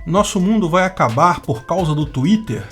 Nosso mundo vai acabar por causa do Twitter?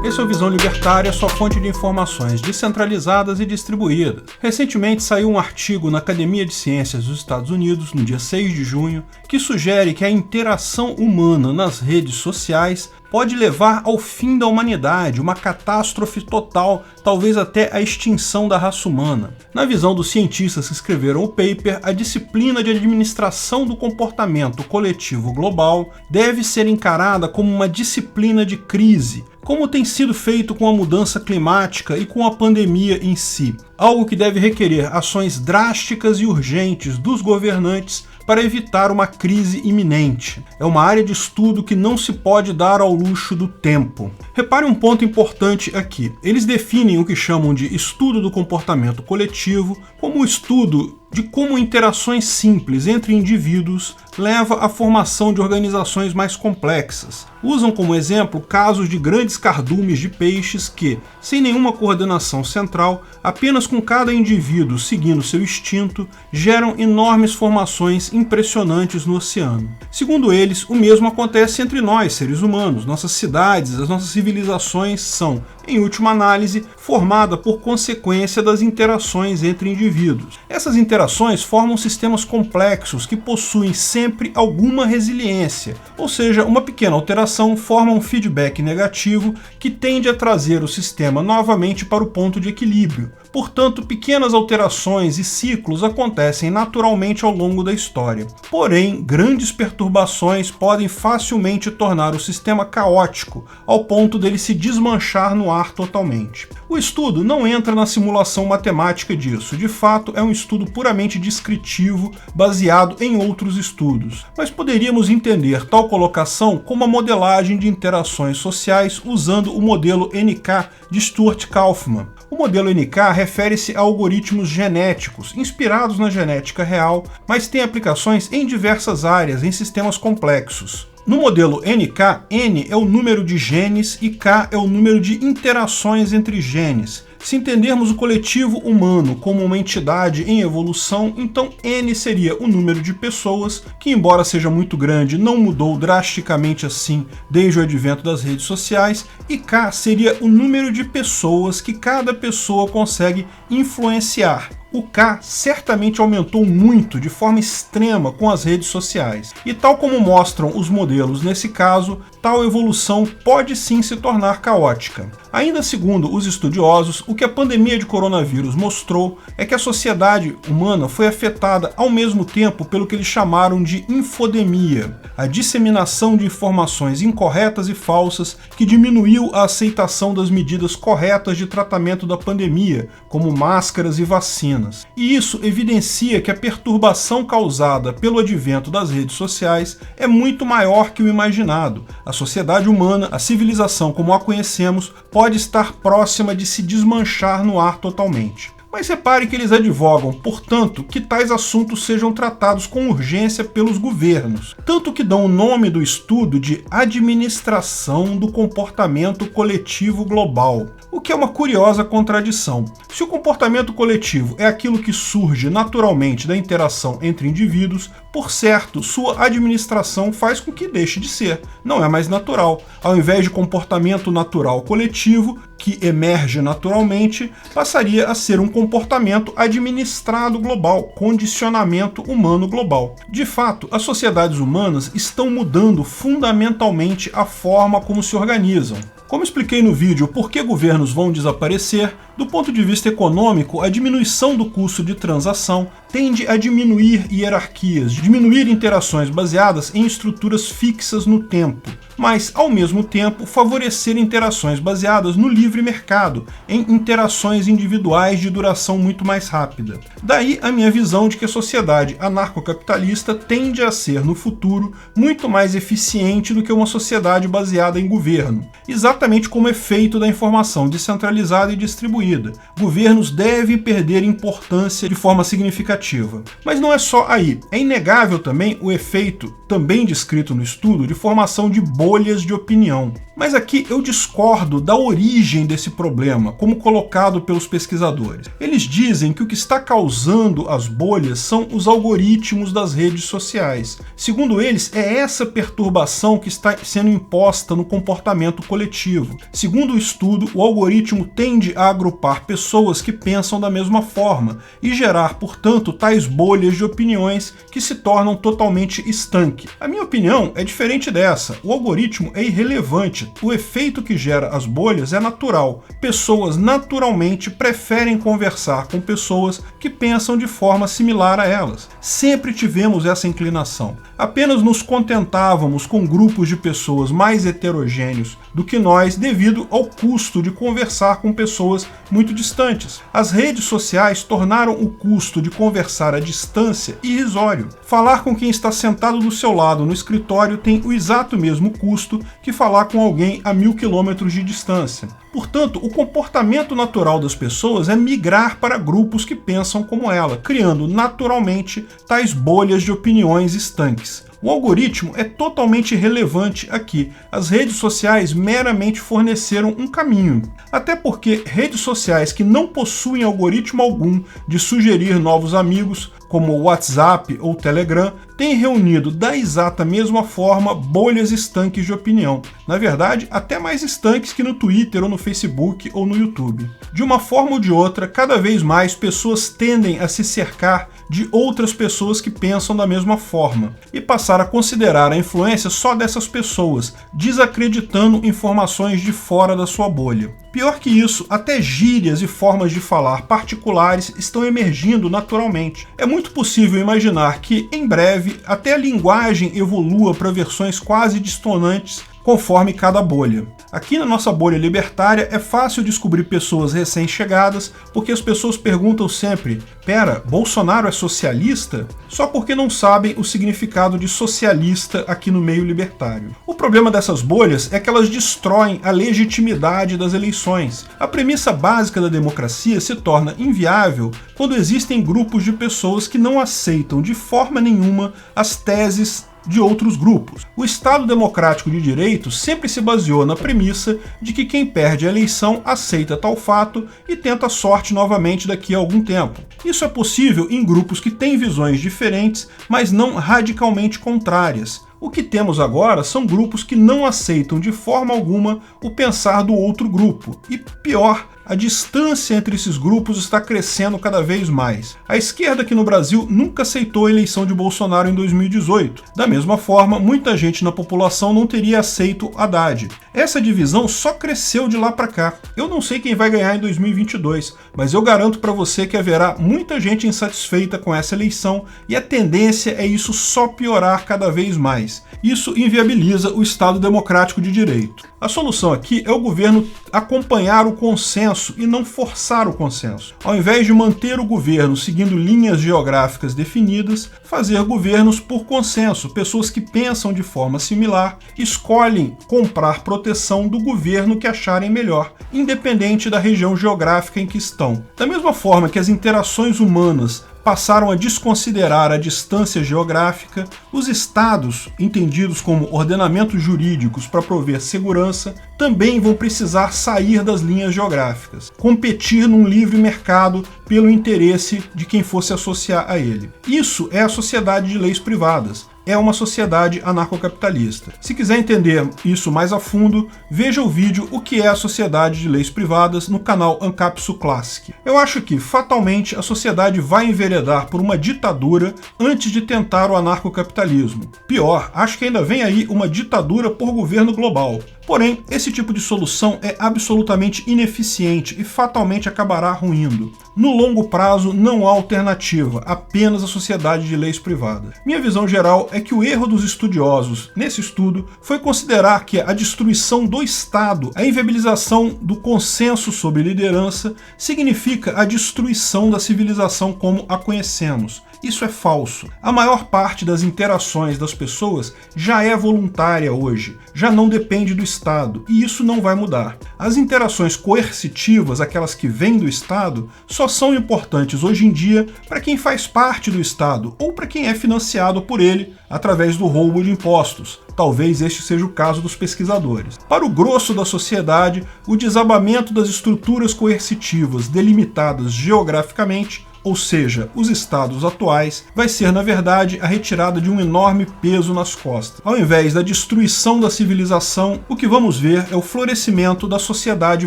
Esse é o Visão Libertária, sua fonte de informações descentralizadas e distribuídas. Recentemente saiu um artigo na Academia de Ciências dos Estados Unidos, no dia 6 de junho, que sugere que a interação humana nas redes sociais pode levar ao fim da humanidade, uma catástrofe total, talvez até a extinção da raça humana. Na visão dos cientistas que escreveram o paper, a disciplina de administração do comportamento coletivo global deve ser encarada como uma disciplina de crise, como tem sido feito com a mudança climática e com a pandemia em si, algo que deve requerer ações drásticas e urgentes dos governantes para evitar uma crise iminente. É uma área de estudo que não se pode dar ao luxo do tempo. Repare um ponto importante aqui. Eles definem o que chamam de estudo do comportamento coletivo como o estudo de como interações simples entre indivíduos leva à formação de organizações mais complexas. Usam como exemplo casos de grandes cardumes de peixes que, sem nenhuma coordenação central, apenas com cada indivíduo seguindo seu instinto, geram enormes formações impressionantes no oceano. Segundo eles, o mesmo acontece entre nós, seres humanos. Nossas cidades, as nossas civilizações são, em última análise, formadas por consequência das interações entre indivíduos. Essas interações formam sistemas complexos que possuem sempre alguma resiliência, ou seja, uma pequena alteração forma um feedback negativo que tende a trazer o sistema novamente para o ponto de equilíbrio. Portanto, pequenas alterações e ciclos acontecem naturalmente ao longo da história. Porém, grandes perturbações podem facilmente tornar o sistema caótico, ao ponto dele se desmanchar no ar totalmente. O estudo não entra na simulação matemática disso, de fato é um estudo puramente descritivo, baseado em outros estudos. Mas poderíamos entender tal colocação como a modelagem de interações sociais usando o modelo NK de Stuart Kauffman. O modelo NK refere-se a algoritmos genéticos, inspirados na genética real, mas tem aplicações em diversas áreas, em sistemas complexos. No modelo NK, N é o número de genes e K é o número de interações entre genes. Se entendermos o coletivo humano como uma entidade em evolução, então N seria o número de pessoas, que embora seja muito grande, não mudou drasticamente assim desde o advento das redes sociais, e K seria o número de pessoas que cada pessoa consegue influenciar. O K certamente aumentou muito de forma extrema com as redes sociais. E tal como mostram os modelos nesse caso, tal evolução pode sim se tornar caótica. Ainda segundo os estudiosos, o que a pandemia de coronavírus mostrou é que a sociedade humana foi afetada ao mesmo tempo pelo que eles chamaram de infodemia, a disseminação de informações incorretas e falsas que diminuiu a aceitação das medidas corretas de tratamento da pandemia, como máscaras e vacinas. E isso evidencia que a perturbação causada pelo advento das redes sociais é muito maior que o imaginado. A sociedade humana, a civilização como a conhecemos, pode estar próxima de se desmanchar no ar totalmente. Mas repare que eles advogam, portanto, que tais assuntos sejam tratados com urgência pelos governos, tanto que dão o nome do estudo de Administração do Comportamento Coletivo Global, o que é uma curiosa contradição. Se o comportamento coletivo é aquilo que surge naturalmente da interação entre indivíduos, por certo, sua administração faz com que deixe de ser, não é mais natural. Ao invés de comportamento natural coletivo, que emerge naturalmente, passaria a ser um comportamento administrado global, condicionamento humano global. De fato, as sociedades humanas estão mudando fundamentalmente a forma como se organizam. Como expliquei no vídeo Por que governos vão desaparecer, do ponto de vista econômico, a diminuição do custo de transação tende a diminuir hierarquias, diminuir interações baseadas em estruturas fixas no tempo, mas, ao mesmo tempo, favorecer interações baseadas no livre mercado, em interações individuais de duração muito mais rápida. Daí a minha visão de que a sociedade anarcocapitalista tende a ser, no futuro, muito mais eficiente do que uma sociedade baseada em governo, exatamente como efeito da informação descentralizada e distribuída. Governos devem perder importância de forma significativa. Mas não é só aí. É inegável também o efeito, também descrito no estudo, de formação de bolhas de opinião. Mas aqui eu discordo da origem desse problema, como colocado pelos pesquisadores. Eles dizem que o que está causando as bolhas são os algoritmos das redes sociais. Segundo eles, é essa perturbação que está sendo imposta no comportamento coletivo. Segundo o estudo, o algoritmo tende a agrupar pessoas que pensam da mesma forma e gerar, portanto, tais bolhas de opiniões que se tornam totalmente estanque. A minha opinião é diferente dessa. O algoritmo é irrelevante. O efeito que gera as bolhas é natural. Pessoas naturalmente preferem conversar com pessoas que pensam de forma similar a elas. Sempre tivemos essa inclinação. Apenas nos contentávamos com grupos de pessoas mais heterogêneos do que nós devido ao custo de conversar com pessoas muito distantes. As redes sociais tornaram o custo de conversar à distância irrisório. Falar com quem está sentado do seu lado no escritório tem o exato mesmo custo que falar com alguém a 1000 quilômetros de distância. Portanto, o comportamento natural das pessoas é migrar para grupos que pensam como ela, criando naturalmente tais bolhas de opiniões estanques. O algoritmo é totalmente irrelevante aqui. As redes sociais meramente forneceram um caminho. Até porque redes sociais que não possuem algoritmo algum de sugerir novos amigos, como o WhatsApp ou Telegram, têm reunido da exata mesma forma bolhas estanques de opinião. Na verdade, até mais estanques que no Twitter ou no Facebook ou no YouTube. De uma forma ou de outra, cada vez mais pessoas tendem a se cercar de outras pessoas que pensam da mesma forma e passar a considerar a influência só dessas pessoas, desacreditando informações de fora da sua bolha. Pior que isso, até gírias e formas de falar particulares estão emergindo naturalmente. É muito possível imaginar que, em breve, até a linguagem evolua para versões quase dissonantes conforme cada bolha. Aqui na nossa bolha libertária é fácil descobrir pessoas recém-chegadas porque as pessoas perguntam sempre: pera, Bolsonaro é socialista? Só porque não sabem o significado de socialista aqui no meio libertário. O problema dessas bolhas é que elas destroem a legitimidade das eleições. A premissa básica da democracia se torna inviável quando existem grupos de pessoas que não aceitam de forma nenhuma as teses de outros grupos. O Estado democrático de direito sempre se baseou na premissa de que quem perde a eleição aceita tal fato e tenta a sorte novamente daqui a algum tempo. Isso é possível em grupos que têm visões diferentes, mas não radicalmente contrárias. O que temos agora são grupos que não aceitam de forma alguma o pensar do outro grupo. E pior, a distância entre esses grupos está crescendo cada vez mais. A esquerda aqui no Brasil nunca aceitou a eleição de Bolsonaro em 2018. Da mesma forma, muita gente na população não teria aceito Haddad. Essa divisão só cresceu de lá para cá. Eu não sei quem vai ganhar em 2022, mas eu garanto para você que haverá muita gente insatisfeita com essa eleição e a tendência é isso só piorar cada vez mais. Isso inviabiliza o Estado democrático de direito. A solução aqui é o governo acompanhar o consenso e não forçar o consenso. Ao invés de manter o governo seguindo linhas geográficas definidas, fazer governos por consenso. Pessoas que pensam de forma similar escolhem comprar proteção do governo que acharem melhor, independente da região geográfica em que estão. Da mesma forma que as interações humanas passaram a desconsiderar a distância geográfica, os estados, entendidos como ordenamentos jurídicos para prover segurança, também vão precisar sair das linhas geográficas, competir num livre mercado pelo interesse de quem fosse associar a ele. Isso é a sociedade de leis privadas. É uma sociedade anarcocapitalista. Se quiser entender isso mais a fundo, veja o vídeo O que é a Sociedade de Leis Privadas no canal Ancapsu Classic. Eu acho que, fatalmente, a sociedade vai enveredar por uma ditadura antes de tentar o anarcocapitalismo. Pior, acho que ainda vem aí uma ditadura por governo global. Porém, esse tipo de solução é absolutamente ineficiente e fatalmente acabará ruindo. No longo prazo, não há alternativa, apenas a sociedade de leis privadas. Minha visão geral é que o erro dos estudiosos nesse estudo foi considerar que a destruição do Estado, a inviabilização do consenso sobre liderança, significa a destruição da civilização como a conhecemos. Isso é falso. A maior parte das interações das pessoas já é voluntária hoje, já não depende do Estado, e isso não vai mudar. As interações coercitivas, aquelas que vêm do Estado, só só são importantes hoje em dia para quem faz parte do Estado ou para quem é financiado por ele através do roubo de impostos. Talvez este seja o caso dos pesquisadores. Para o grosso da sociedade, o desabamento das estruturas coercitivas delimitadas geograficamente, ou seja, os estados atuais, vai ser, na verdade, a retirada de um enorme peso nas costas. Ao invés da destruição da civilização, o que vamos ver é o florescimento da sociedade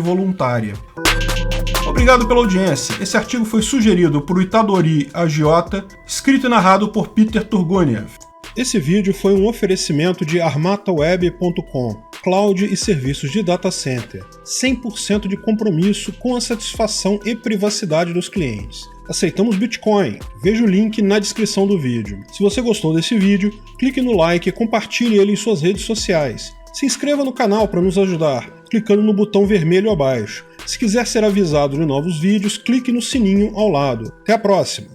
voluntária. Obrigado pela audiência. Esse artigo foi sugerido por Itadori Agiota, escrito e narrado por Peter Turguniev. Esse vídeo foi um oferecimento de armataweb.com, cloud e serviços de data center, 100% de compromisso com a satisfação e privacidade dos clientes. Aceitamos Bitcoin, veja o link na descrição do vídeo. Se você gostou desse vídeo, clique no like e compartilhe ele em suas redes sociais. Se inscreva no canal para nos ajudar, clicando no botão vermelho abaixo. Se quiser ser avisado de novos vídeos, clique no sininho ao lado. Até a próxima!